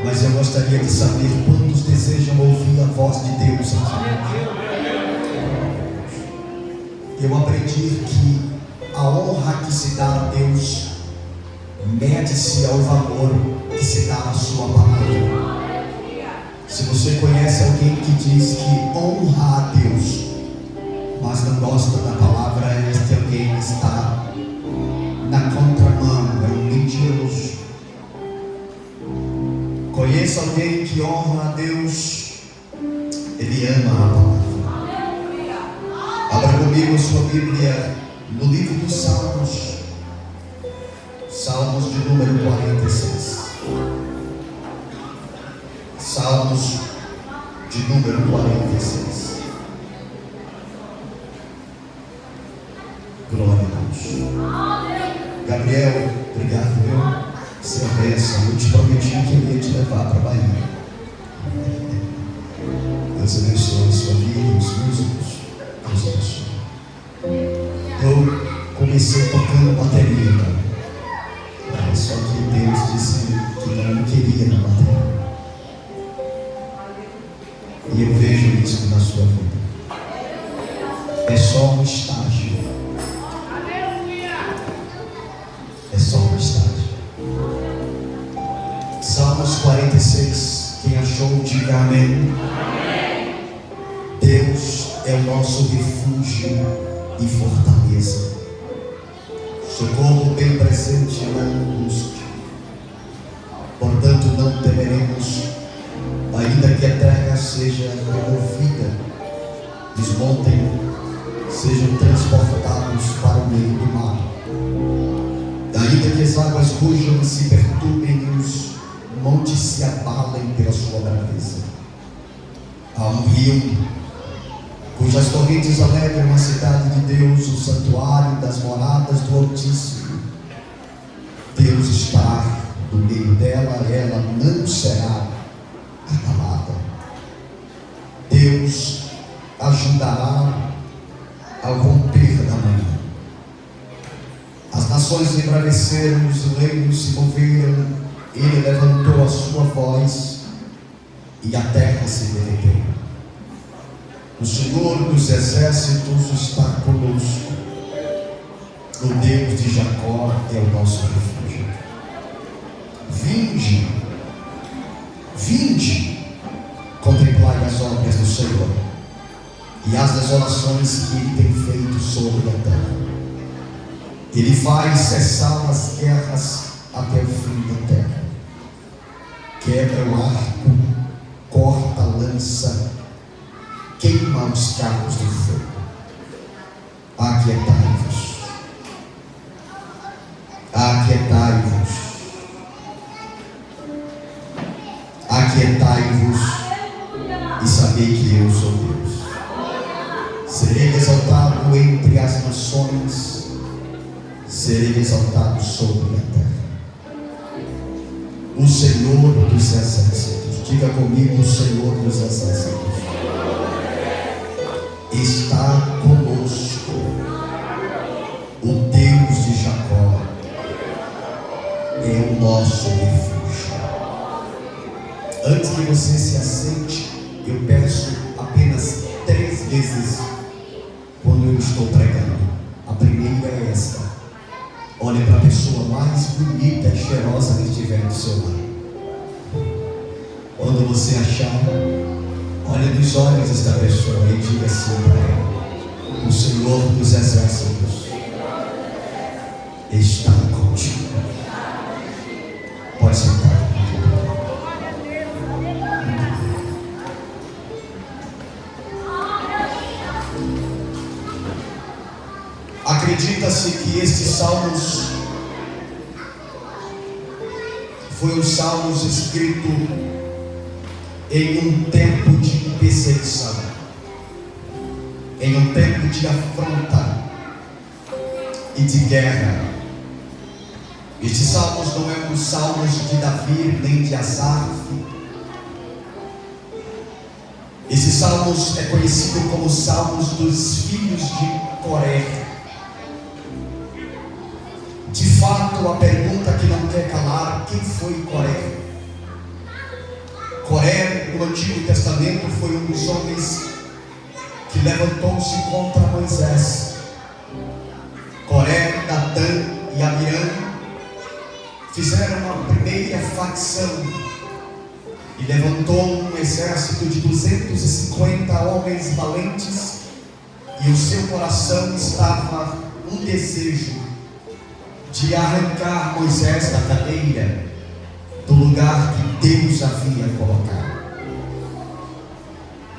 Mas eu gostaria de saber quantos desejam ouvir a voz de Deus aqui. Eu aprendi que a honra que se dá a Deus mede-se ao valor que se dá à sua palavra. Se você conhece alguém que diz que honra a Deus, mas não gosta da palavra, este alguém está na contramão, é um mentiroso. Conheça alguém que honra a Deus, ele ama a palavra. Abra comigo a sua Bíblia no livro dos Salmos, Salmos de número 46. Salmos de número 46. Glória a Deus. Gabriel, obrigado, meu. Seu bênção. Eu te prometi que eu ia te levar para a Bahia. Deus abençoe a sua vida, os músicos. Deus abençoe. Eu comecei tocando bateria, só que Deus disse que não queria na bateria. E eu vejo isso na sua vida. É só um estágio. É só um estágio. Salmos 46. Quem achou, diga amém. Deus é o nosso refúgio e fortaleza, socorro bem presente na angústia. Portanto não temeremos, ainda que a terra seja removida, desmontem, sejam transportados para o meio do mar, ainda que as águas rujam e se perturbem e os montes se abalem pela sua braveza. Há um rio cujas correntes alegram a cidade de Deus, o santuário das moradas do Altíssimo. Deus está no meio dela, ela não será abalada. Deus ajudará ao romper da manhã. As nações embraveceram, os reinos se moveram, ele levantou a sua voz e a terra se derreteu. O Senhor dos exércitos está conosco. O Deus de Jacó é o nosso refúgio. Vinde, vinde, contemplai as obras do Senhor e as desolações que Ele tem feito sobre a terra. Ele faz cessar as guerras até o fim da terra. Quebra o arco, corta a lança, queima os carros de fogo. Aquietai-vos, aquietai-vos, aquietai-vos e sabei que eu sou Deus. Serei exaltado entre as nações, serei exaltado sobre a terra. O Senhor dos exércitos, diga comigo, o Senhor dos exércitos está conosco. O Deus de Jacó é o nosso refúgio. Antes que você se assente, eu peço apenas 3 vezes quando eu estou pregando. A primeira é esta: olhe para a pessoa mais bonita e cheirosa que estiver do seu lado. Quando você achar, olhe nos olhos desta pessoa e diga assim para ela: o Senhor dos exércitos está contigo. Pode sentar. Acredita-se que estes salmos foi um salmos escrito em um tempo de perseguição, em um tempo de afronta e de guerra. Estes salmos não é um salmos de Davi nem de Asaf. Esses salmos é conhecido como salmos dos filhos de Coré. De fato, a pergunta que não quer calar: quem foi Coré? no Antigo Testamento, foi um dos homens que levantou-se contra Moisés. Coré, Datã e Abiram fizeram uma primeira facção e levantou um exército de 250 homens valentes, e o seu coração estava um desejo de arrancar Moisés da cadeira, do lugar que Deus havia colocado.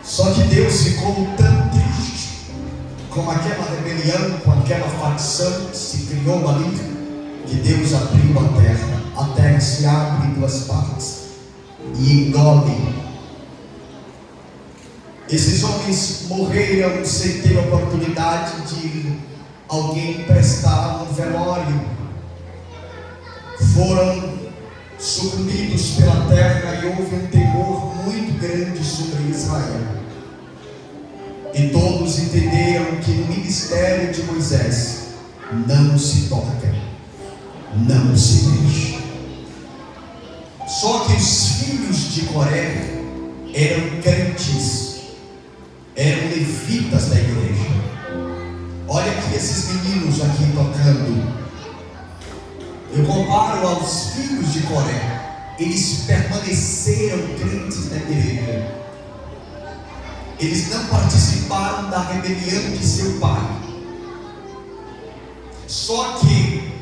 Só que Deus ficou tão triste com aquela rebelião, com aquela facção que se criou ali, que Deus abriu a terra. A terra se abre em duas partes e engole. Esses homens morreram sem ter oportunidade de alguém prestar um velório. Foram sucumbidos pela terra e houve um temor muito grande sobre Israel. E todos entenderam que no ministério de Moisés não se toca, não se mexe. Só que os filhos de Coré eram crentes, eram levitas da igreja. Olha aqui esses meninos aqui tocando. Eu comparo aos filhos de Coré. Eles permaneceram crentes na igreja. Eles não participaram da rebelião de seu pai. Só que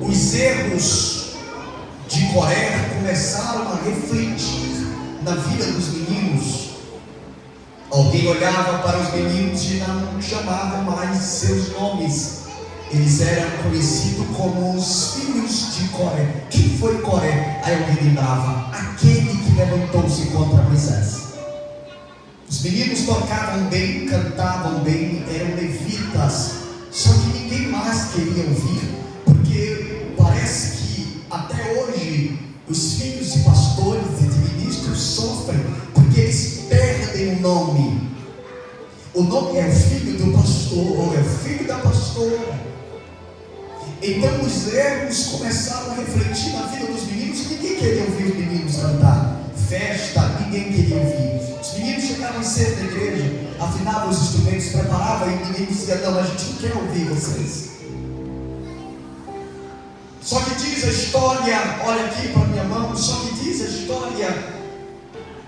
os erros de Coré começaram a refletir na vida dos meninos. Alguém olhava para os meninos e não chamava mais seus nomes. Eles eram conhecidos como os filhos de Coré. Quem foi Coré? Aí alguém lembrava: aquele que levantou-se contra Moisés. Os meninos tocavam bem, cantavam bem, eram levitas. Só que ninguém mais queria ouvir, porque parece que até hoje os filhos de pastores e de ministros sofrem, porque eles perdem o nome. O nome é o filho do pastor, é o filho da pastora. Então os erros começaram a refletir na vida dos meninos, e ninguém queria ouvir os meninos cantar. Festa, ninguém queria ouvir. Os meninos chegavam cedo na igreja, afinavam os instrumentos, preparavam, e ninguém dizia: não, a gente não quer ouvir vocês. Só que diz a história, olha aqui para minha mão, só que diz a história,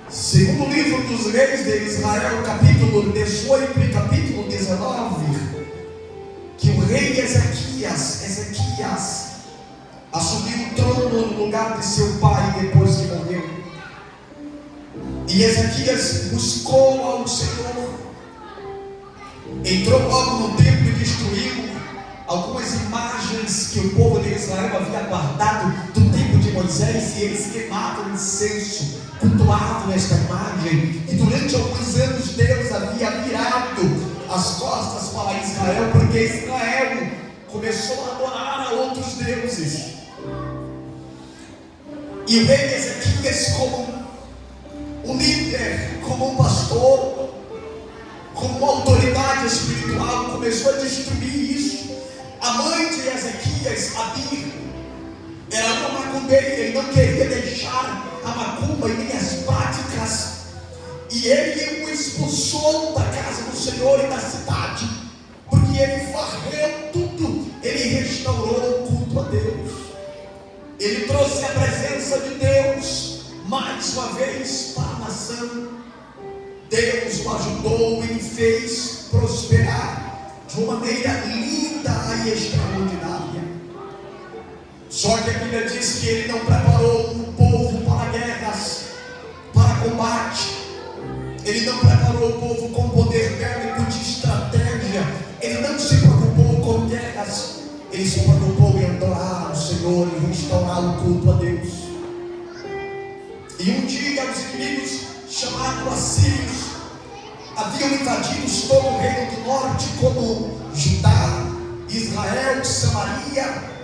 segundo o livro dos reis de Israel, capítulo 18 e capítulo 19, que o rei Ezequias assumiu o trono no lugar de seu pai depois que morreu. E Ezequias buscou ao Senhor, entrou logo no templo e destruiu algumas imagens que o povo de Israel havia guardado do tempo de Moisés, e eles queimavam incenso, cultuavam esta imagem. E durante alguns anos Deus havia virado as costas para Israel, porque Israel começou a adorar a outros deuses. E o rei Ezequias, como um líder, como um pastor, como uma autoridade espiritual, começou a destruir isso. A mãe de Ezequias, Abi, era uma macumbeira e não queria deixar a macumba e nem as práticas, e ele o expulsou da casa do Senhor e da cidade, porque ele varreu tudo. Ele restaurou o culto a Deus, ele trouxe a presença de Deus mais uma vez para a nação. Deus o ajudou e lhe fez prosperar de uma maneira linda e extraordinária. Só que a Bíblia diz que ele não preparou o povo para guerras, para combate. Ele não preparou o povo com poder bélico de estratégia. Ele não se preocupou com guerras. Ele se preocupou em adorar o Senhor e restaurar o culto a Deus. E um dia os inimigos, chamados assírios, haviam invadido todo o reino do norte, como Judá, Israel, Samaria.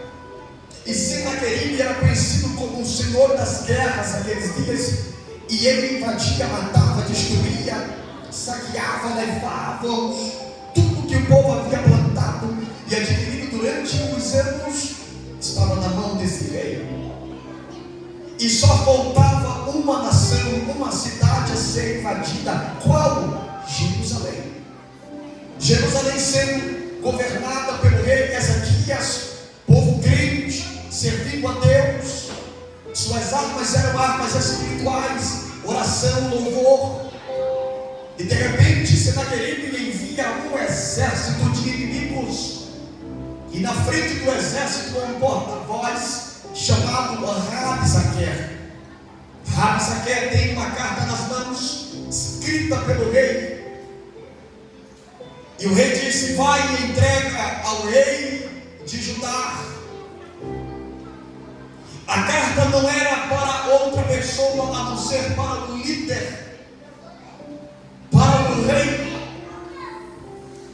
E Senaqueribe era conhecido como o Senhor das guerras naqueles dias. E ele invadia, matava, destruía, saqueava, levava tudo que o povo havia plantado e adquirido durante os anos, estava na mão desse rei. E só faltava uma nação, uma cidade ser invadida. Qual? Jerusalém. Jerusalém sendo governada pelo rei Ezequias, povo crente, servindo a Deus. Suas armas eram armas espirituais, oração, louvor. E de repente Senaqueribe envia um exército de inimigos. E na frente do exército um porta-voz chamado Rabsaquer. Rabsaquer tem uma carta nas mãos, escrita pelo rei. E o rei disse: vai e entrega ao rei de Judá. A carta não era para outra pessoa a não ser para o líder, para o rei.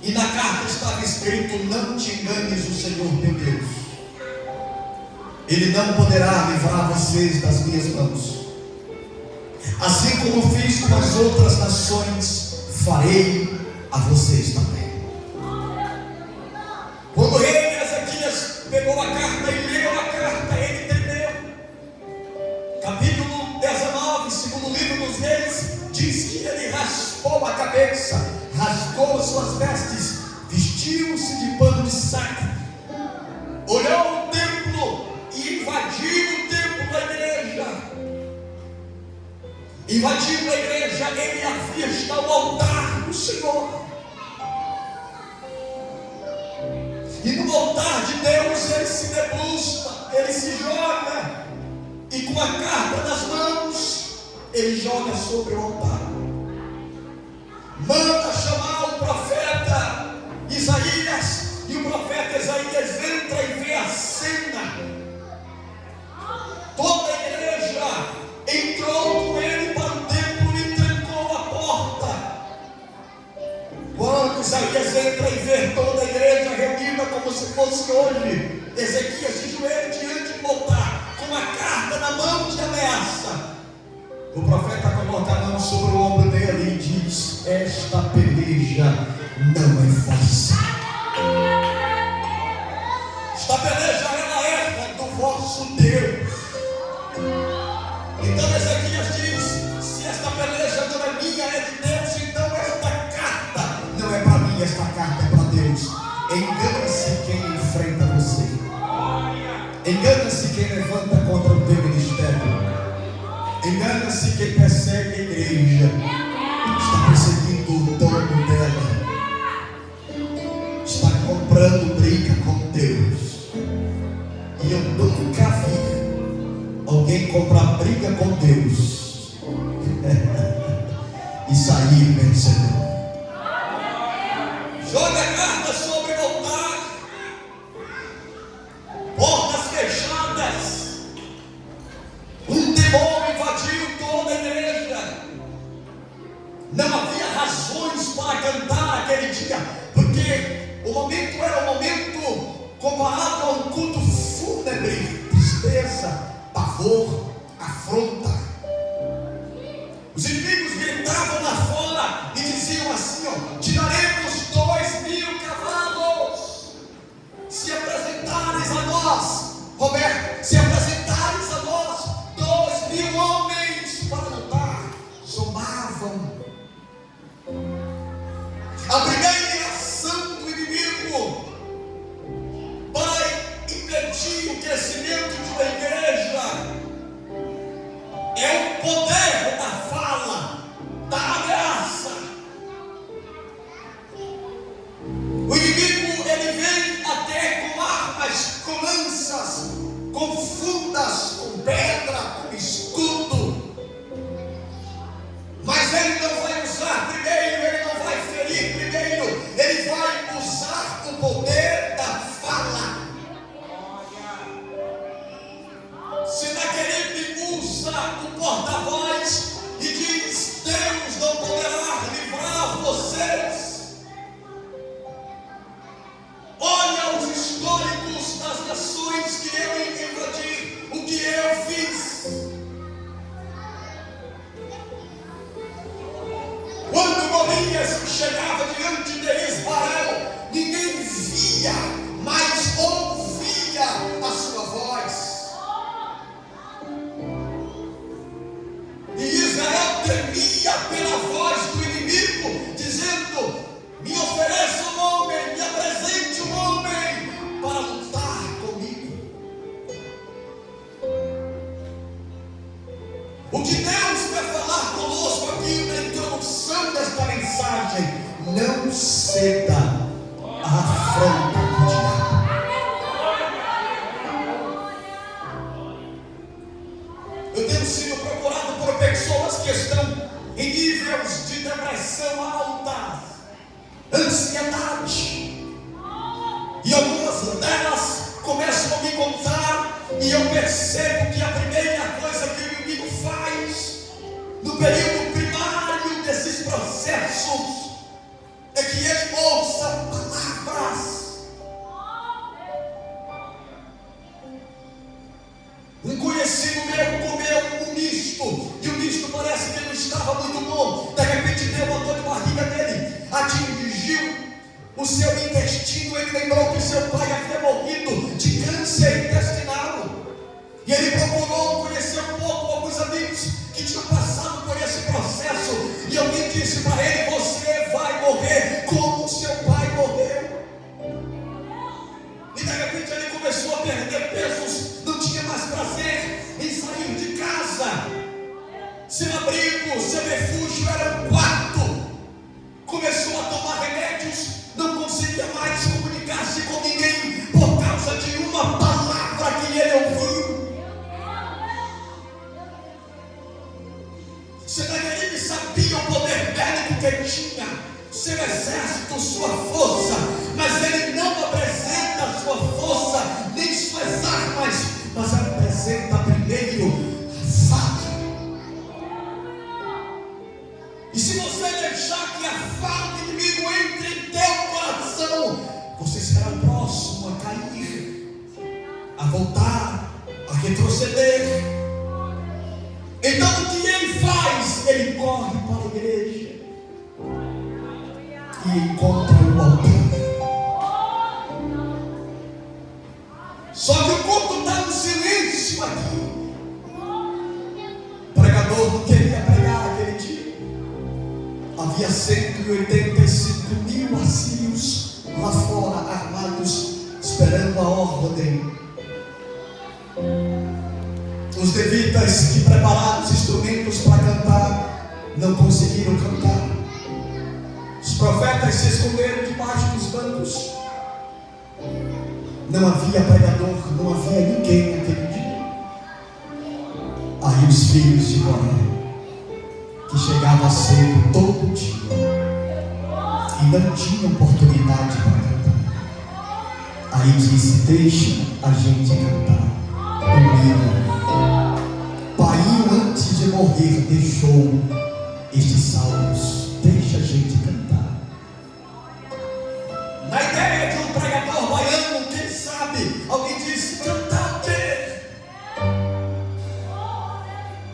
E na carta estava escrito: não te enganes o Senhor teu Deus, Ele não poderá livrar vocês das minhas mãos. Assim como fiz com as outras nações, farei a vocês também. Quando o rei Ezequias pegou a carta e leu a carta, ele tremeu. Capítulo 19, segundo livro dos reis, diz que ele raspou a cabeça, rasgou suas vestes, vestiu-se de pano de saco, olhou o templo e invadiu o templo da igreja. Invadindo a igreja, ele avista o altar do Senhor. E no altar de Deus ele se debruça, ele se joga, e com a carta nas mãos, ele joga sobre o altar. Manda chamar o profeta Isaías, e o profeta Isaías entra e vê a cena. Toda a igreja entrou com ele para o templo e trancou a porta. Quando Isaías entra e vê toda a igreja reunida como se fosse hoje, Ezequias se joelha diante do altar, com a carta na mão de ameaça. O profeta coloca a mão sobre o ombro dele e diz: esta peleja não é fácil. Esta peleja ela é do vosso Deus. Então Ezequias diz: se esta peleja não é minha, é de Deus, então esta carta não é para mim, esta carta é para Deus. Engana-se quem enfrenta você. Engana-se quem levanta contra o teu ministério. Engana-se quem persegue a igreja. Está perseguindo o dono dela. Está comprando briga com Deus. E eu nunca vi alguém comprar briga com Deus e sair vencedor. Joga a carta sobre o altar. Portas fechadas. Um demônio invadiu toda a igreja. Não havia razões para cantar aquele dia, porque o momento era um momento comparado a um culto fúnebre. Tristeza, pavor, afronta. Os inimigos gritavam lá fora e diziam assim: ó, tiraremos 2.000 cavalos. Se apresentares a nós, Roberto, se apresentares a nós 2.000 homens para lutar. Zombavam. A primeira ação do inimigo para impedir o crescimento de uma igreja é o poder da fala, da ameaça. O inimigo ele vem até com armas, com lanças, com fundas, com pedra, com escudo. Mas ele não vai usar primeiro, ele não vai ferir primeiro, ele vai usar o poder da fala. Senaqueribe usa o porta-voz e diz: Deus não poderá livrar vocês. Olha os históricos das nações que eu invadi, o que eu fiz. Quando Golias chegava diante de Israel, ninguém via, mas ouvia a sua voz. E Israel temia O que Deus quer falar conosco aqui na introdução desta mensagem: não ceda à afronta do diabo. Eu tenho sido procurado por pessoas que estão em níveis de depressão alta, ansiedade, e algumas delas começam a me contar, e eu percebo que a primeira coisa que o inimigo faz no período primário desses processos é que ele ouça palavras. Um conhecido meu comeu um misto, e o misto parece que não estava muito bom. De repente deu uma dor de barriga dele, atingiu o seu intestino. Ele lembrou que seu pai havia morrido de câncer intestinal, e ele procurou conhecer um pouco alguns amigos que tinham passado por esse processo, e alguém disse para ele: você vai morrer como o seu pai morreu. E de repente ele começou a perder pesos, não tinha mais prazer em sair de casa. Seu abrigo, seu refúgio era um quarto. Começou a tomar remédios, não conseguia mais comunicar-se com ninguém por causa de uma palavra que ele ouviu. Senaqueribe sabia o poder bélico que ele tinha, seu exército, sua força, mas ele não apresenta a sua força nem suas armas, mas apresenta primeiro a fala. E se você deixar que a fala do inimigo entre em teu coração, você será o próximo a cair, a voltar, a retroceder. Então o que ele faz? Ele corre para a igreja e encontra o altar. Só que o culto está no silêncio aqui. O pregador não queria pregar aquele dia. Havia 185.000 assírios lá fora, armados, esperando a ordem. Os levitas que prepararam os instrumentos para cantar não conseguiram cantar. Os profetas se esconderam debaixo dos bancos. Não havia pregador, não havia ninguém naquele dia. Aí os filhos de Coré, que chegavam cedo todo dia e não tinham oportunidade para cantar, aí disse: deixa a gente cantar o hino. Painho, antes de morrer, deixou estes salmos. Deixa a gente cantar. Na ideia de um pregador baiano, quem sabe, alguém disse: cantar o quê?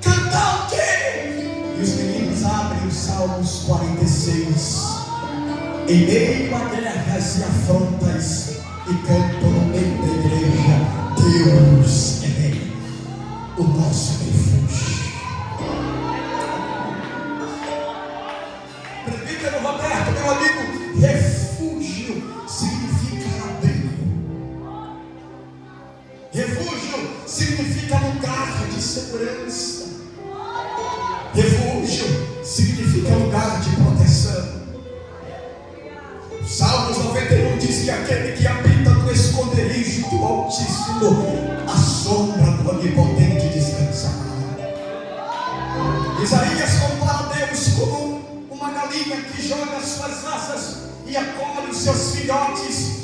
Cantar o quê? E os meninos abrem os Salmos 46. Em meio a guerras e afrontas, e cantam no meio da igreja: Deus é o nosso refúgio. Presbítero Roberto, meu amigo, refúgio significa abrigo. Refúgio significa lugar de segurança. Refúgio significa lugar de proteção. Salmos 91 diz que aquele que habita no esconderijo do Altíssimo, a sombra do Onipotente descansará. Isaías compara Deus como uma galinha que joga suas asas e acolhe os seus filhotes.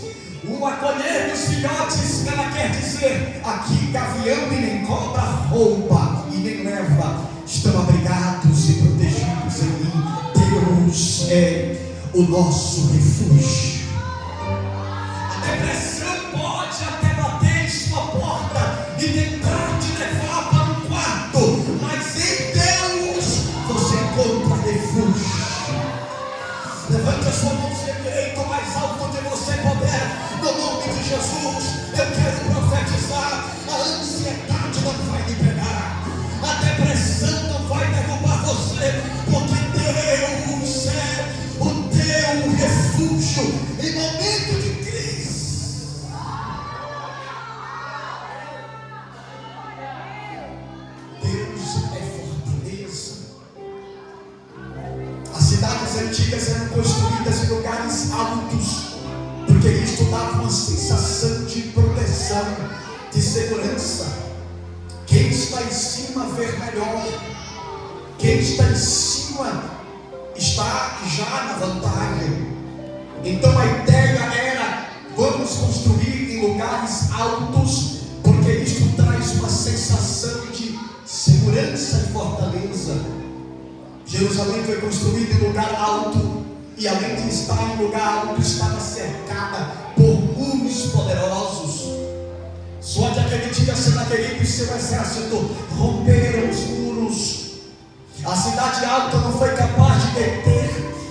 O acolher dos filhotes, ela quer dizer: aqui gavião e nem cobra rouba e nem leva, estão abrigados e protegidos em mim. Deus é o nosso refúgio. A depressão pode até bater em sua porta e tentar te levar para um quarto, mas em Deus você encontra refúgio. Levante a sua mão direita o mais alto onde você puder. No nome de Jesus, eu quero profetizar: a ansiedade não vai lhe pegar, a depressão não vai derrubar você, porque Deus é o teu refúgio. antigas eram construídas em lugares altos, porque isto dava uma sensação de proteção, de segurança. Quem está em cima vê melhor. Quem está em cima está já na vantagem. Então a ideia era: vamos construir em lugares altos, porque isto traz uma sensação de segurança e fortaleza. Jerusalém foi construída em lugar alto, e além de estar em lugar alto, estava cercada por muros poderosos. Só que aquele dia Senaqueribe e seu exército romperam os muros. A cidade alta não foi capaz de deter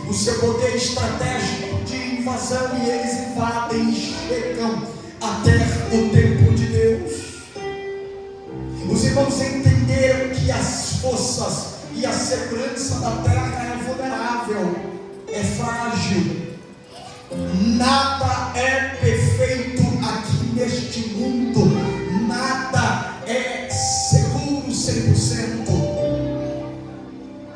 o seu poder estratégico de invasão, e eles invadem e chegam até o templo de Deus. Os irmãos entenderam que as forças e a segurança da terra é vulnerável, é frágil. Nada é perfeito aqui neste mundo, nada é seguro 100%.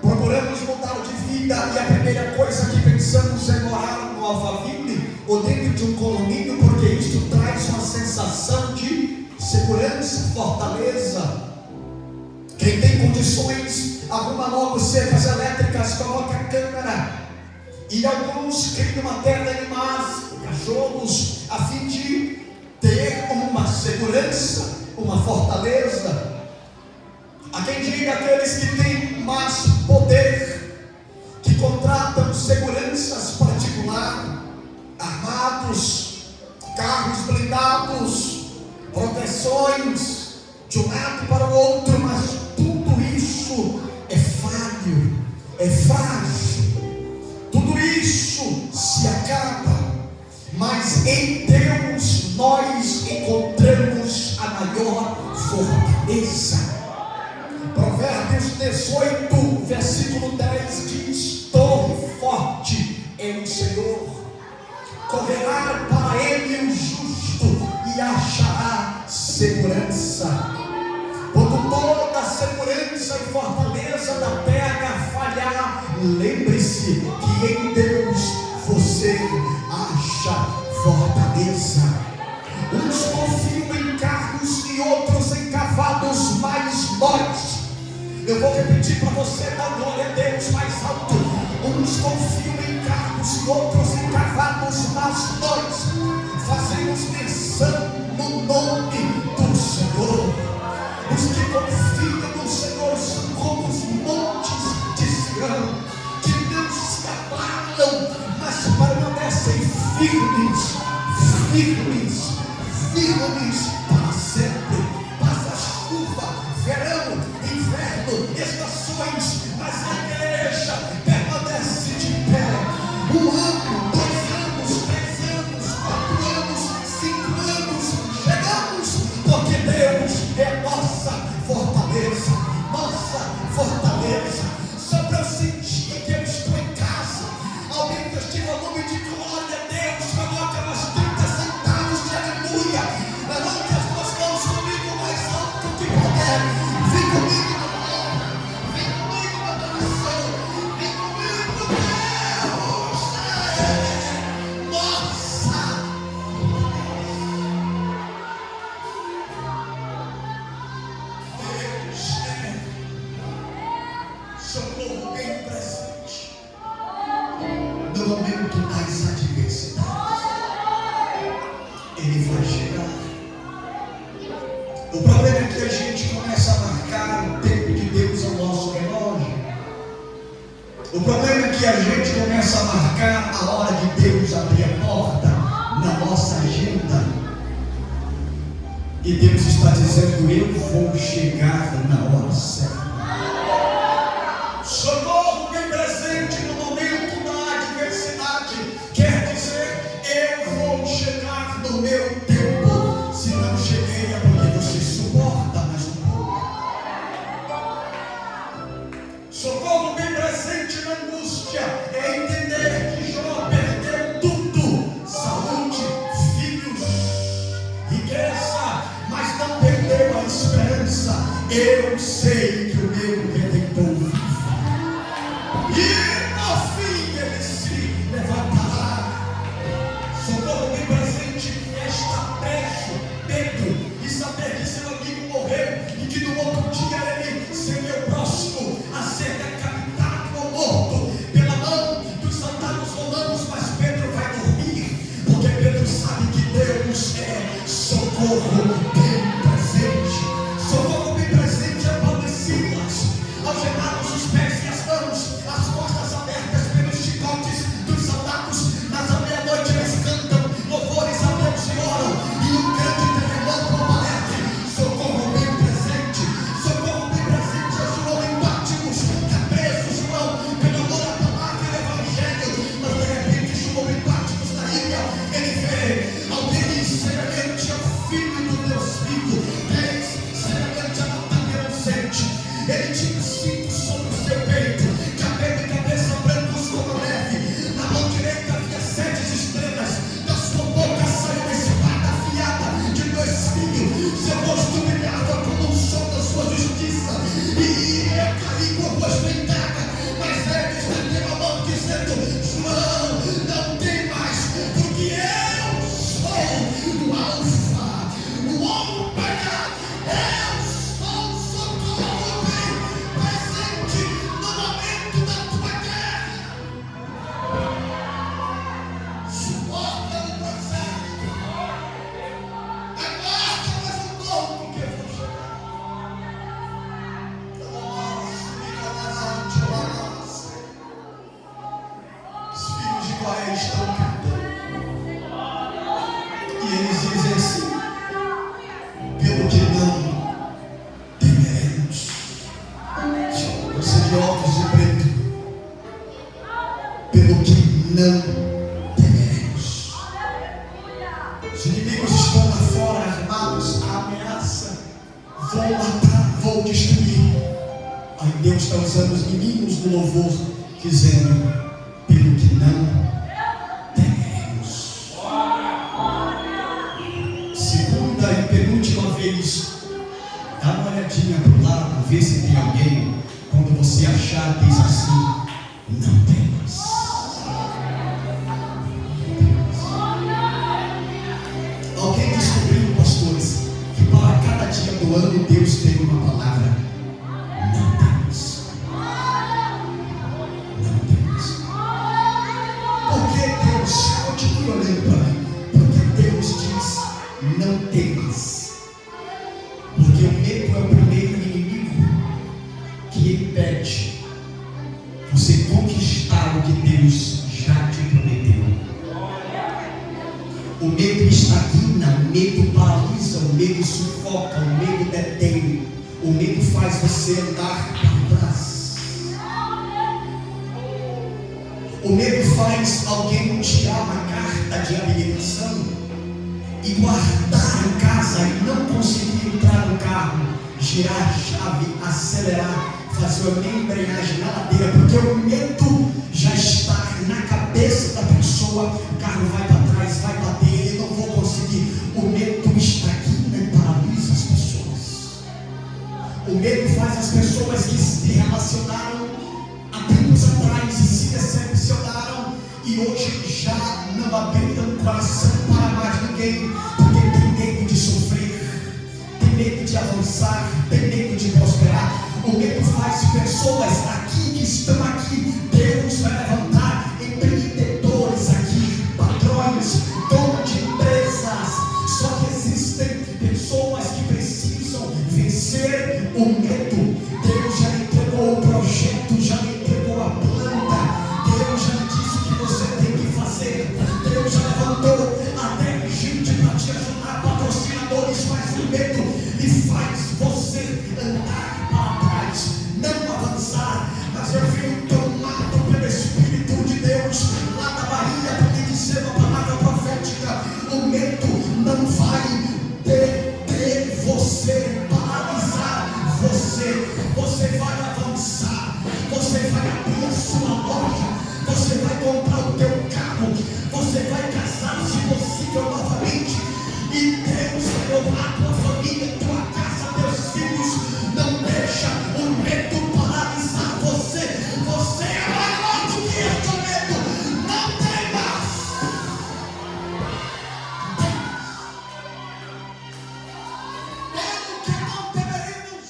Procuramos mudar de vida e a primeira coisa que pensamos é morar no Alphaville ou dentro de um condomínio, porque isto traz uma sensação de segurança, fortaleza. Quem tem condições arruma logo cercas elétricas, coloca a câmera, e alguns criam até animais, cachorros, a fim de ter uma segurança, uma fortaleza. Há quem diga aqueles que têm mais poder, que contratam seguranças particulares, armados, carros blindados, proteções de um lado para o outro, mas tudo isso é falho, é frágil, tudo isso se acaba. Mas em Deus nós encontramos a maior fortaleza. Provérbios 18, versículo 10 diz: torre forte é o Senhor, correrá para ele o justo e achará segurança. Quando toda a segurança e fortaleza da terra falhar, lembre-se que em Deus você acha fortaleza. Uns confiam em carros e outros em cavalos, mas nós, eu vou repetir para você dar glória a Deus mais alto. Uns confiam em carros e outros em cavalos, mas nós fazemos menção no nome do Senhor. Os que confiam no Senhor são como os montes de Sião, que não se abalam, mas permanecem firmes, firmes, firmes para sempre. Passa chuva, verão, inverno, estações, mas a igreja permanece de pé. 1 ano, 2 anos, 3 anos, 4 anos, 5 anos, chegamos, porque Deus é nossa fortaleza, nossa fortaleza. Só para eu sentir que eu estou em casa, aumenta este volume de glória a Deus, coloca mais 30 centavos de aleluia, levante as tuas mãos comigo mais alto que puder, vem comigo no amor, vem comigo na adoração, vem comigo, Deus é nossa. Socorro bem presente no momento das adversidades. Ele vai chegar. O problema é que a gente começa a marcar o tempo de Deus ao nosso relógio. O problema é que a gente começa a marcar a hora de Deus abrir a porta na nossa agenda. E Deus está dizendo: eu vou chegar na hora certa. Socorro bem presente no momento da adversidade quer dizer: eu vou chegar no meu tempo. Se não cheguei é porque você suporta mais um pouco. Socorro bem presente na angústia é entender que Jó perdeu tudo: saúde, filhos, riqueza, mas não perdeu a esperança. Eu sei que o meu Redentor vive. E no fim socorro bem presente. Socorro bem presente é Paulo e Silas, algemados os pés e as mãos, as costas abertas pelos chicotes dos soldados, mas à meia-noite eles cantam louvores a Deus e oram, e um grande terremoto aparece. Socorro bem presente é João em Pátimos, que é preso João pelo amor à palavra e ao evangelho, mas de repente João em Pátimos da ilha, ele vê alguém semelhante ao Filho do Deus vivo, semelhante a Natan inocente. Ele tinha um cinto sobre o seu peito, cabelo e cabeça brancos como a neve. Na mão direita havia 7 estrelas. Da sua boca saiu uma espada afiada de 2 fios. Seu rosto brilhava como um sol da sua justiça. E eu caí com a voz vendada, mas ele estendeu a mão dizendo: João, não tem mais, porque eu sou o Alfa, o Ômega. Eu sou o socorro bem presente no momento da tua guerra. Suporta o processo. Aguarda mais um pouco que eu vou chegar. Os filhos de Coré estão cantando. E eles dizem assim: pelo que não temeremos. Você de óculos de preto. Pelo que não temeremos. Os inimigos estão lá fora armados, a ameaça. Vou matar, vou destruir. Aí Deus está usando os meninos do louvor, dizendo: pelo que não temeremos. Segunda e penúltima vez, dá uma olhadinha para o lado, vê se tem alguém. Quando você achar, diz assim: não temas. Alguém descobriu, pastores, que para cada dia do ano Deus tem uma palavra: não temas. Não temas. Por que Deus? Continue olhando para mim. Porque Deus diz: não temas. Porque o medo é o primeiro inimigo que impede você conquistar o que Deus já te prometeu. O medo estagna, o medo paralisa, o medo sufoca, o medo detém, o medo faz você andar para trás. O medo faz alguém tirar uma carta de habilitação e guardar em casa e não conseguir entrar no carro, girar a chave, acelerar, fazer uma embreagem na ladeira, porque o medo já está na cabeça da pessoa. O carro vai para trás, vai bater, eu não vou conseguir. O medo estagna e paralisa as pessoas. O medo faz as pessoas que se relacionaram há tempos atrás e se decepcionaram e hoje já não abriram o coração para mais ninguém, porque tem medo de sofrer, tem medo de avançar, tem medo de prosperar. O medo faz pessoas aqui que estão aqui, Deus vai levantar empreendedores aqui, patrões, donos de empresas. Só que existem pessoas que precisam vencer o medo. Deus já lhe entregou o projeto, já lhe entregou a planta, Deus já lhe disse o que você tem que fazer. Deus já levantou até gente para te ajudar, patrocinadores, mas o medo lhe faz você andar para trás, não avançar. Mas eu fui tomado pelo Espírito de Deus lá da Bahia para lhe dizer uma palavra profética: o medo não vai deter você, paralisar você. Você vai avançar, você vai abrir a sua loja, você vai comprar o teu carro, você vai casar, se possível, novamente, e Deus vai honrar tua família, tua casa, teus filhos. Não deixa o medo paralisar você. Você é maior do que este medo. Não temas. Pelo que não temeremos.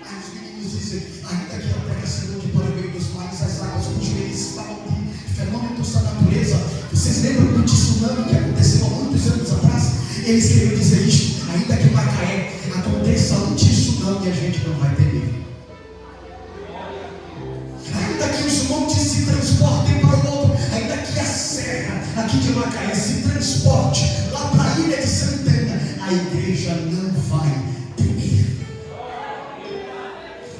Aí os meninos dizem: ainda que a terra se mude para o meio dos mares, as águas cujo eles falam de fenômenos da natureza. Vocês lembram do tsunami que aconteceu há muitos anos atrás? Eles queriam dizer isso: ainda que Macaé aconteça um tsunami, a gente não vai temer. Ainda que os montes se transportem para o outro, ainda que a serra aqui de Macaé se transporte lá para a ilha de Santana, a igreja não vai temer.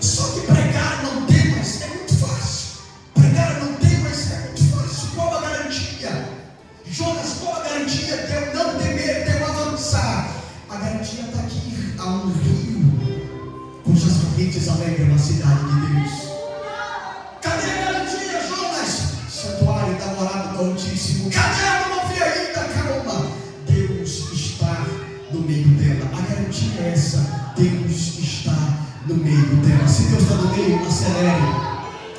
Só que pregar não temas é muito fácil. Pregar não temas é muito fácil. Qual a garantia? Jonas, qual a garantia de eu não temer, de eu avançar? A garantia está aqui. Há um rio cujas correntes alegram a cidade de Deus. Cadê a garantia, Jonas? Santuário da morada do Altíssimo. Cadê? Eu não vi ainda, caramba. Deus está no meio dela. A garantia é essa: Deus está no meio dela. Se Deus está no meio, acelere.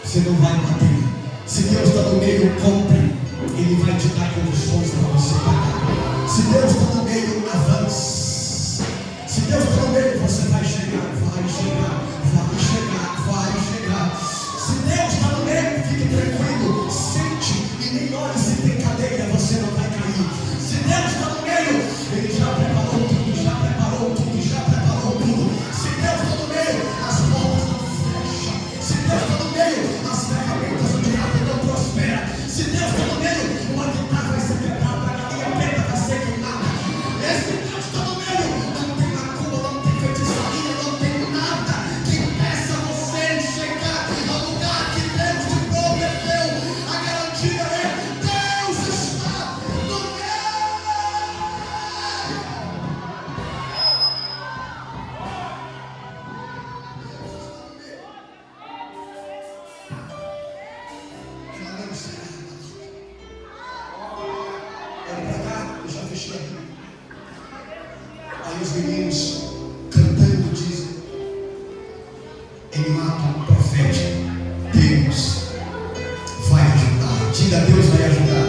Você não vai bater. Se Deus está no meio, compre. Ele vai te dar condições para você pagar. Se Deus está no meio, avance. Se Deus está no meio, você vai chegar, vai chegar, vai chegar, vai chegar. Se Deus está no meio, fique tranquilo, sente e nem olhe se tem cadeira, você não vai cair. Se Deus está no meio, Ele já preparou tudo, já preparou tudo, já preparou tudo. Se Deus está no meio, as portas não fecham. Se Deus está no meio, as ferramentas do diabo não prosperam. Se Deus está no meio, uma guitarra vai ser quebrada, a galinha preta vai ser queimada. Esse Deus está no meio, não tem macumba, não tem feitiçaria, não tem nada que impeça você de chegar ao lugar que Deus te prometeu. A garantia é: Deus está no meio. Ela não será. Olha para cá, eu já fechei aqui. Aí os meninos cantando dizem, em um ato profético: Deus vai ajudar. Diga: Deus vai ajudar.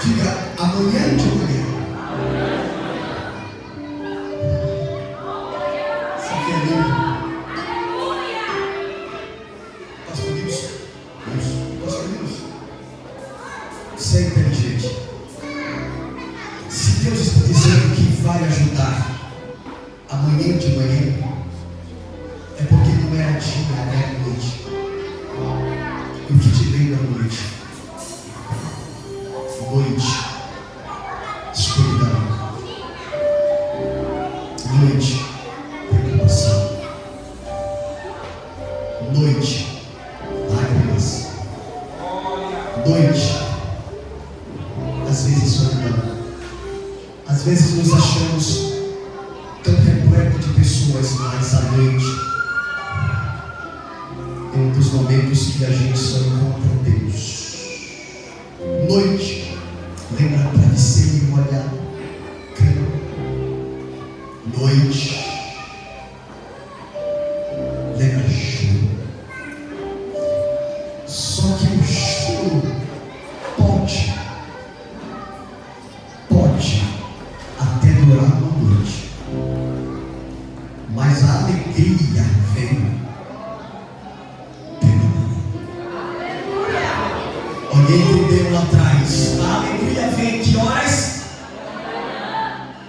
Diga: amanhã de manhã. Isso aqui é lindo. Pastor Nilson, Pastor Nilson, você é inteligente. Se Deus está dizendo que vai ajudar amanhã de manhã, é porque não é a dia, é a noite. E o que te lembra a noite? Noite, escuridão. Noite, preocupação. Noite, lágrimas. Noite, às vezes solidão. Às vezes nos achamos tão repleto de pessoas, mas à noite é um dos momentos que a gente só encontra Deus. Noite, lembra travesseiro molhado, cama. Noite, lembra choro. Só que o choro pode até durar uma noite, mas a alegria vem pela manhã. Alguém entendeu lá atrás? A alegria vem que horas?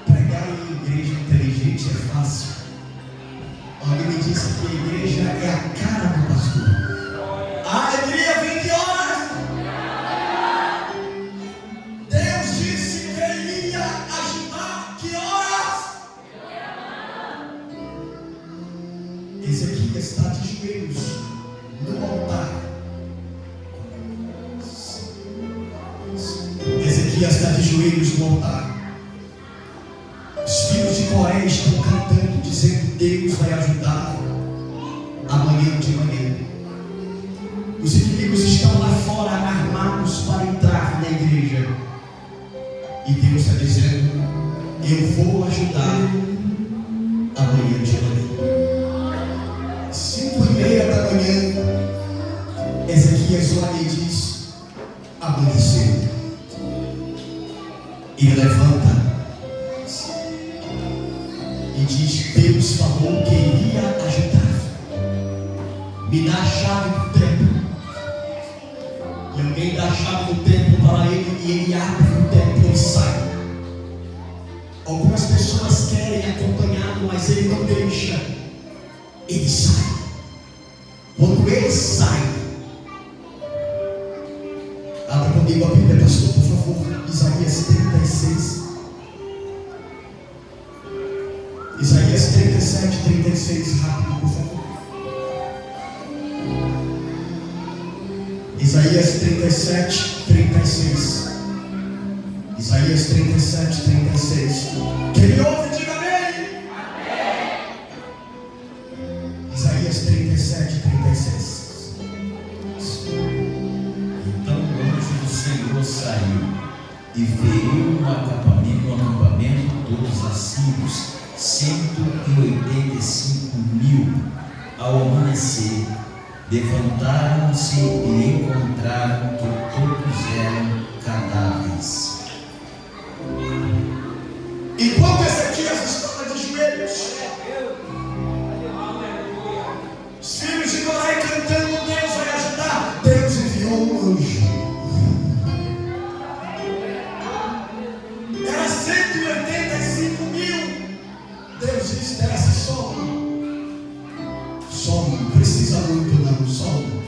Pregar em igreja inteligente é fácil. Alguém me disse que a igreja é a cara do pastor. A alegria vem que horas? Deus disse que Ele ia ajudar. Que horas? Ezequias está de joelhos no altar. Ezequias está de joelhos no altar. Os filhos de Coré estão cantando, dizendo: Deus vai ajudar amanhã de manhã. Os inimigos estão lá fora armados para entrar na igreja. E Deus está dizendo: eu vou ajudar amanhã de manhã. 5:30 da manhã, Ezequias olha e diz: amanheceu. E levanta e diz: Deus falou que iria ajudar. Me dá a chave do templo. E alguém dá a chave do templo para ele, e ele abre o templo e sai. Algumas pessoas querem acompanhá-lo, mas ele não deixa. Ele sai. Quando ele sai, abra comigo a Bíblia, pastor, por favor. Isaías 36. Isaías 37, 36, rápido, por favor. Isaías 37, 36. Isaías 37, 36. Quem me ouve, diga amém. Isaías 37, 36. Então o anjo do Senhor saiu e veio no acampamento dos assírios, 185.000. Ao amanhecer, levantaram-se e encontraram que todos eram cadáveres. Enquanto Ezequias estava de joelhos, os filhos de Coré cantando, Deus vai ajudar. Deus enviou um anjo. Era 185.000. Deus disse: desce, some. Some, não precisa muito não, some.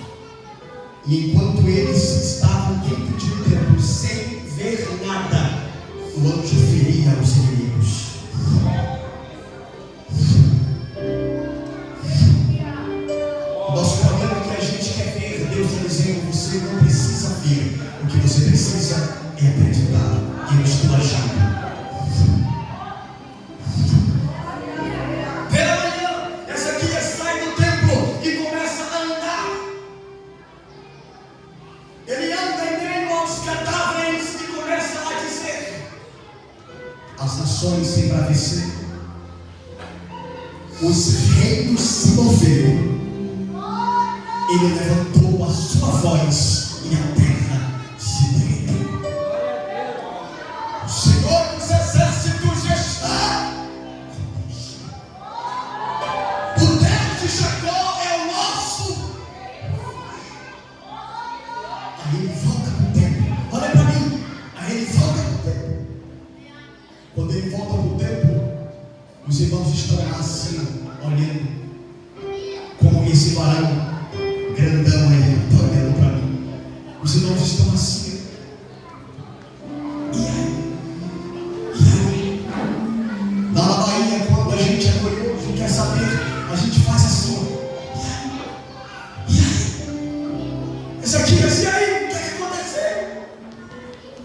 E enquanto eles estavam dentro de um templo sem ver nada, o anjo feria os inimigos. O nosso problema é que a gente quer ver. Deus está dizendo: você não precisa ver. O que você precisa é acreditar que eu estou agindo. Pela manhã, Ezequias sai do templo e começa a andar. Ele anda em meio aos cadáveres e começa a dizer: as nações se embraveceram, os reinos se moveram. Ele levantou a sua voz e a terra se tremeu. O Senhor dos exércitos está. O Deus de Jacó é o nosso. Aí ele volta para o templo. Olha para mim. Aí ele volta para o templo. Quando ele volta para o templo, os irmãos estão lá assim, olhando, como esse varão grandão aí está olhando para mim. Os irmãos estão assim. E aí? Lá na Bahia, quando a gente é curioso, quer saber, a gente faz assim. E aí? Ezequias, e aí? O que aconteceu?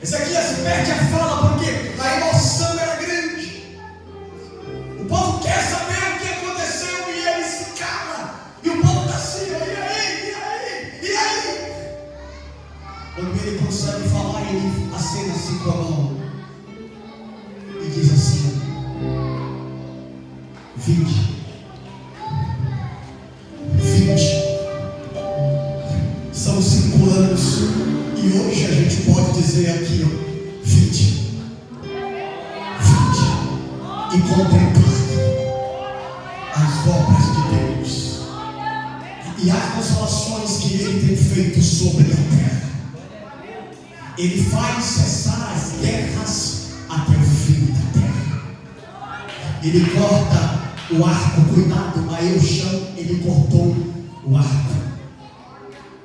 Ezequias perde a fala porque a emoção era grande. O povo quer saber o que aconteceu e ele se cala. E o povo está assim: e aí? E aí? Quando ele consegue falar, ele acena assim com a mão e diz assim: vinde. São 5 anos e hoje a gente pode dizer aqui: vinde e contemplar as obras de Deus e as consolações que Ele tem feito sobre a terra. Ele faz cessar as guerras até o fim da terra. Ele corta o arco, cuidado, aí o chão, ele cortou o arco.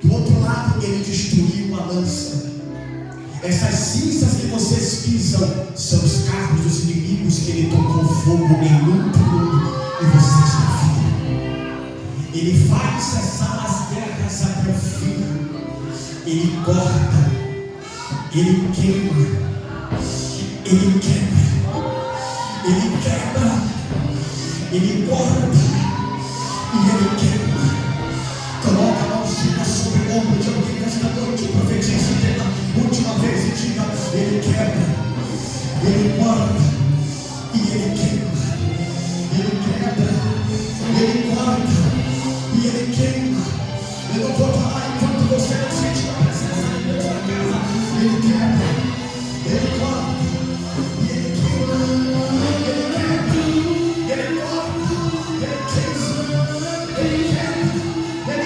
Do outro lado, ele destruiu a lança. Essas cinzas que vocês pisam são os carros dos inimigos que ele tocou fogo em um por um, e vocês não viram. Ele faz cessar as guerras até o fim. Ele corta, ele queima, ele quebra, ele quebra, ele corta e ele queima. Coloca a mãozinha sobre o ombro de alguém nesta noite, profetiza pela última vez e diga: ele quebra, ele corta e ele queima. Ele quebra, ele corta e ele queima. Eu não vou falar enquanto você não sente a presença de Deus na casa. Ele quebra, ele corta e ele queima. Ele quebra, ele corta, ele queima, ele quebra. Ele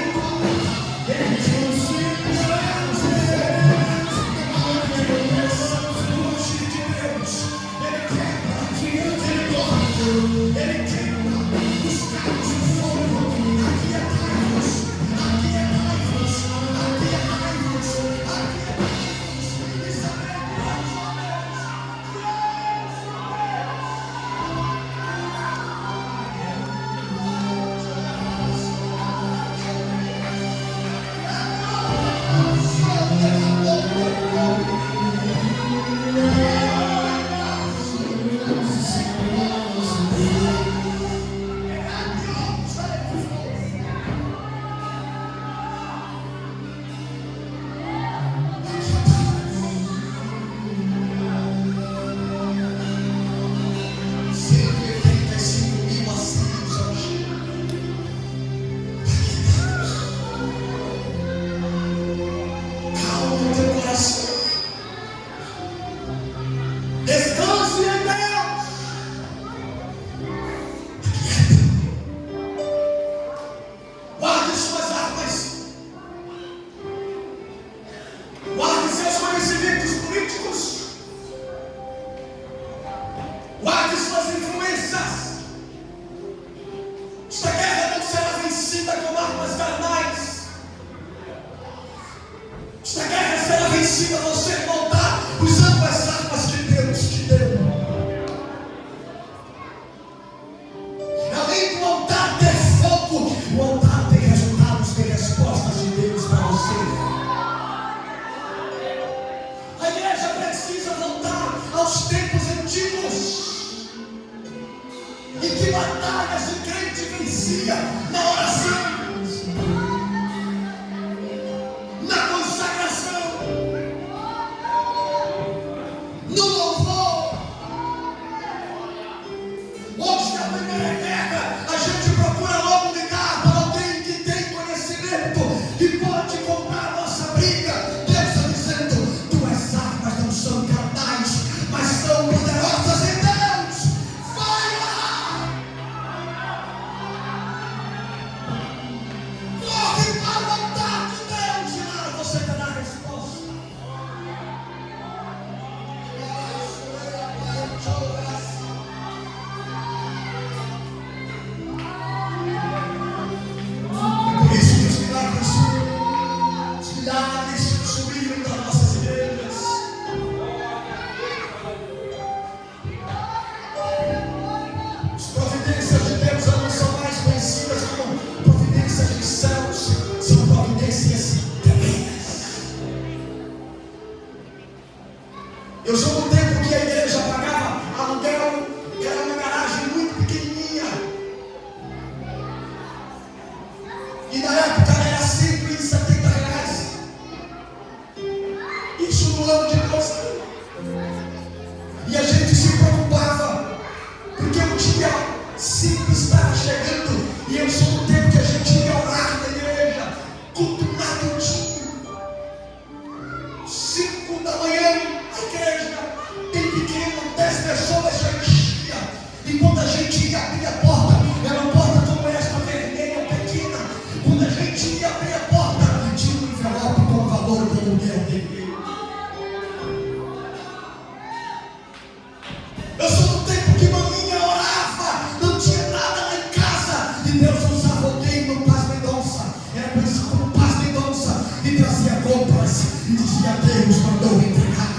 ensina você a voltar usando as armas que Deus te deu. Além do altar ter fogo, o altar tem resultados, tem respostas de Deus para você. A igreja precisa voltar aos tempos antigos, em que batalhas o crente vencia na oração, na consagração, no louvor. Hoje, na primeira guerra, a gente procura logo ligar para alguém que tem conhecimento e pode comprar a nossa briga. Deus está dizendo: tuas armas não são carnais, mas são poderosas em Deus. Vai lá! Corre para o altar de Deus e lá você terá a resposta. Por isso que os milagres subiram das nossas igrejas. As providências de Deus não são mais conhecidas como providências dos céus, são providências terrenas. Eu sou do tempo que a igreja pagava aluguel, era uma garagem muito pequenininha. E na época era R$170. Isso no ano de 12. E a gente se preocupava, porque o dia 5 estava chegando. E eu sou do tempo que a gente ia orar na igreja, culto matutino. 5 da manhã, a igreja bem pequena, 10 pessoas já enchia. E quando a gente ia abrir a porta, era uma porta como esta, vermelha, pequena. Quando a gente ia abrir a porta, tinha um envelope com o valor do aluguel da igreja. Eu sou do tempo que maminha orava, não tinha nada lá em casa, e Deus usava alguém no Paz Mendonça, era conhecido como Paz Mendonça, e trazia compras, e dizia: Deus mandou entregar.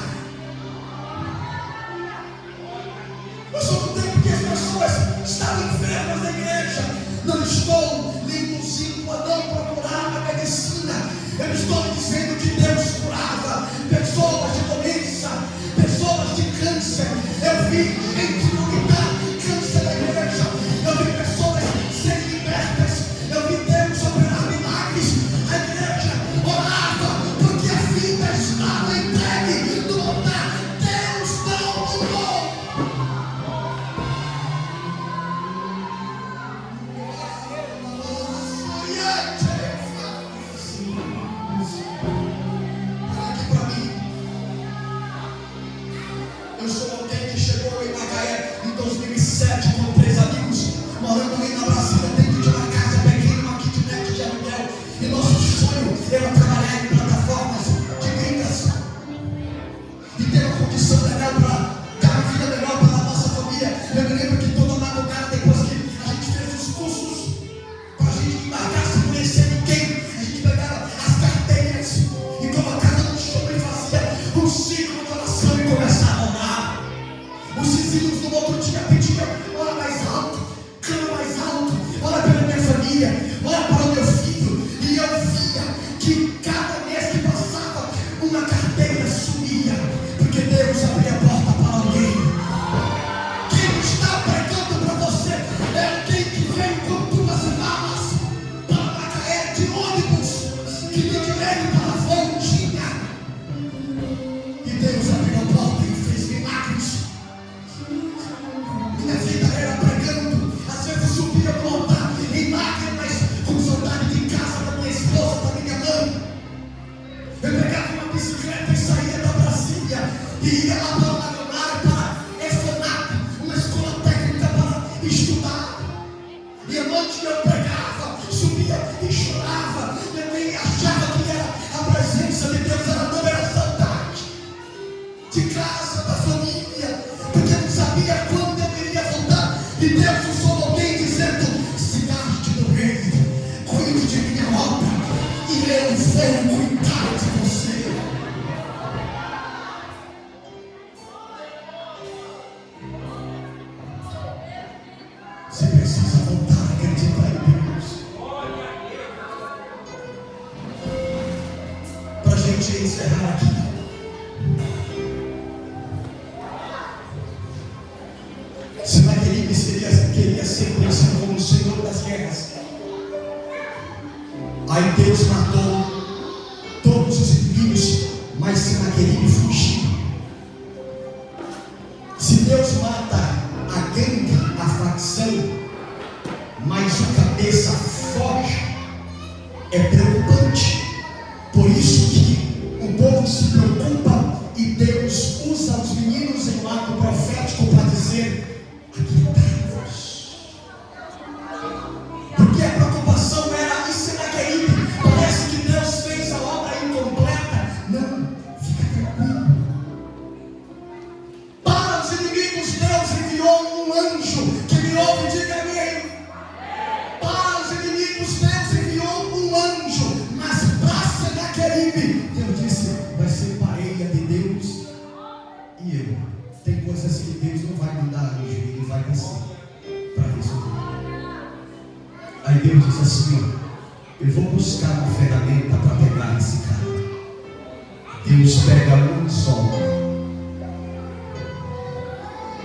Eu sou do tempo que as pessoas estavam enfermas na igreja. Não estou lhe induzindo a não procurar a medicina, eu estou lhe dizendo que Deus curava pessoas de doença, pessoas de câncer. Eu vi gente vomitar câncer na igreja, eu vi pessoas serem libertas, eu vi Deus operar milagres. A igreja orava porque a vida estava entregue no altar. Deus não mudou. Olha aqui para mim. Eu sou alguém que chegou em Macaé em 2007 com 3 amigos, morando ali na Brasília, dentro de uma casa pequena, uma kitnet de aluguel. E nosso sonho era trabalhar em plataformas de gringas e ter uma condição legal para dar uma vida melhor para a nossa família. Eu me lembro que toda madrugada, depois que a gente fez os cursos, para a gente embarcar sem conhecer ninguém, a gente pegava as carteiras e colocava no chão e fazia um ciclo de oração e começava a orar. Os vizinhos no outro dia pediam: ora mais alto, clama mais alto, ora pela minha família, ora para o meu filho. E eu via que cada mês que passava, uma carteira sumia, porque Deus abria a porta para alguém. Quem está pregando para você é alguém que veio com 2 malas para Macaé de ônibus, que tem direito para a voltinha. E Deus abriu a porta e fez milagres. Minha vida era pregando, às vezes subia no altar em lágrimas, com saudade de casa, da minha esposa, da minha mãe. Eu pegava uma bicicleta e saía da Brasília e ia lá para o Lagonário, para EFONAP, uma escola técnica para estudar. E à noite eu pregava, subia e chorava. Eu nem achava que era a presença de Deus, era não, era saudade de casa, da família, porque eu não sabia quando eu iria voltar. E Deus usou alguém dizendo: cidade do reino, cuide de minha obra, e eu vou cuidar de você. encerrar aqui. Senaqueribe queria ser conhecido como o Senhor das guerras. Aí Deus matou todos os inimigos, mas Senaqueribe fugiu. Se Deus mata a gangue, a facção, mas o cabeça foge, é preocupante. Por isso que o povo se preocupa e Deus usa os meninos em um ato profético para dizer: aquietai-vos. Porque a preocupação era: e Senaqueribe? Parece que Deus fez a obra incompleta. Não, fica tranquilo. Para os inimigos, Deus enviou um anjo. Que me ouve, diga amém. Para os inimigos, Deus enviou um anjo. Mas para Senaqueribe, Deus disse: vai ser pareia de Deus e eu. Tem coisas que Deus não vai mandar anjo, Ele vai descer para resolver. Aí Deus disse assim: eu vou buscar uma ferramenta para pegar esse cara. Deus pega um sol.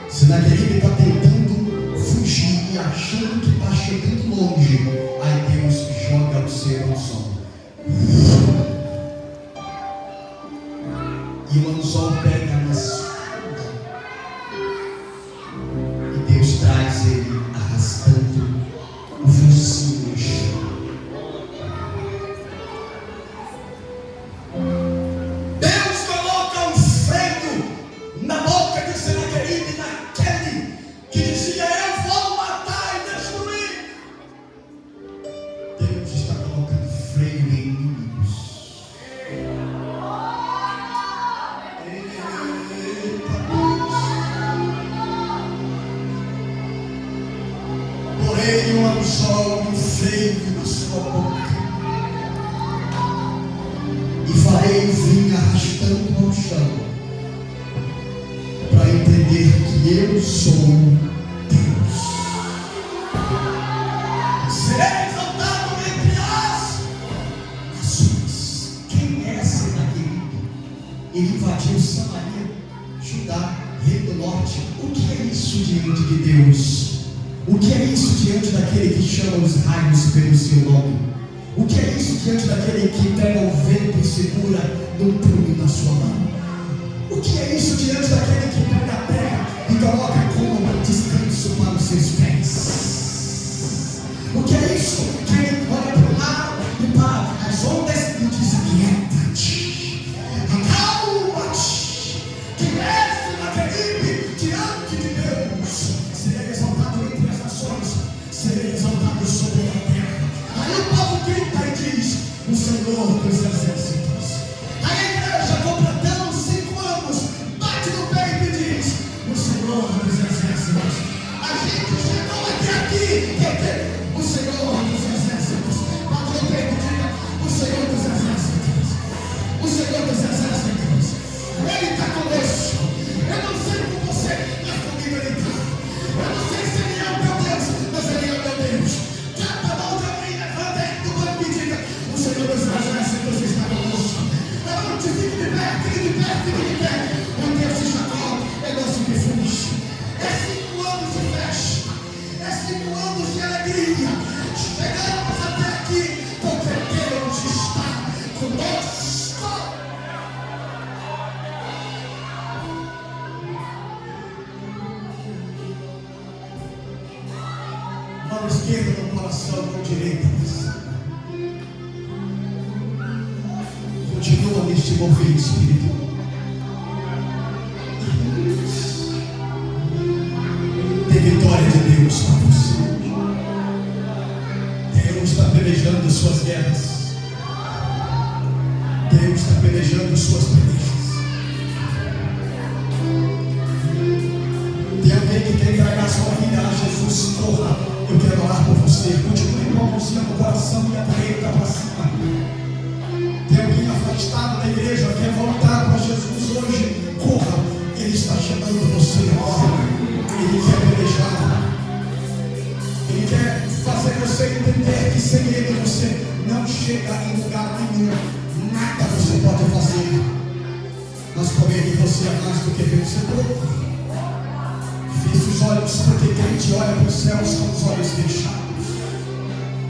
Senaqueribe está tentando fugir e achando que está chegando longe. Aí Deus joga o seu anzol. E o anzol pega na espada. E Deus traz ele arrastando o focinho no chão. Deus coloca um freio na boca de Senaqueribe, naquele que dizia: eu vou matar e destruir. Deus está colocando freio em inimigos. Eita Deus. Porém um anzol e um freio na sua boca, e farei vir arrastando ao chão, para entender que eu sou Deus. Serei exaltado entre as nações. Quem é Senaqueribe? Ele invadiu Samaria, Judá, Reino do Norte. O que é isso diante de Deus? O que é isso diante daquele que chama os raios pelo seu nome? O que é isso diante daquele que pega o vento e segura no punho da sua mão? O que é isso diante daquele que pega a terra e coloca como descanso para os seus pés? O que é isso que ele olha para o mar e para as ondas e diz: aquieta-te, acalma-te, que é Senaqueribe diante de Deus. Serei exaltado entre as nações, serei exaltado sobre a terra. Aí o povo grita e diz: o Senhor dos exércitos. Aí a igreja, completando 5 anos, bate no peito e diz: o Senhor dos exércitos. A gente chegou até aqui porque o Senhor dos exércitos. Bate no peito e diga: o Senhor dos exércitos. O Senhor dos exércitos. Ele está conosco. Eu não sei com você, mas comigo Ele está. Eu não sei se Ele é o meu Deus, mas Ele é o meu Deus. Canta a mão de alguém, levanta aí do banco e diga: o Senhor dos exércitos está conosco. Levante, fique de pé, fique de pé, fique de pé. O Deus de Jacó é nosso refúgio. É 5 anos de festa, é 5 anos de alegria. Chegamos até aqui porque Deus está conosco. Mão esquerda no coração, mão direita na cima. Continua neste mover espiritual. Tem vitória de Deus para você. Deus está pelejando suas guerras. Deus está pelejando suas pelejas. Tem alguém que quer entregar sua vida a Jesus? Corra. Eu quero orar por você. Continue com a mãozinha no coração e a direita para cima. Tem alguém afastado da igreja, quer voltar para Jesus hoje? Corra. Ele está chamando você. Ele quer pelejar. Ele quer fazer você entender que sem Ele você não chega em lugar nenhum. nada você pode fazer, mas por Ele você é mais do que vencedor. Feche os olhos, porque quem te olha para os céus com os olhos fechados.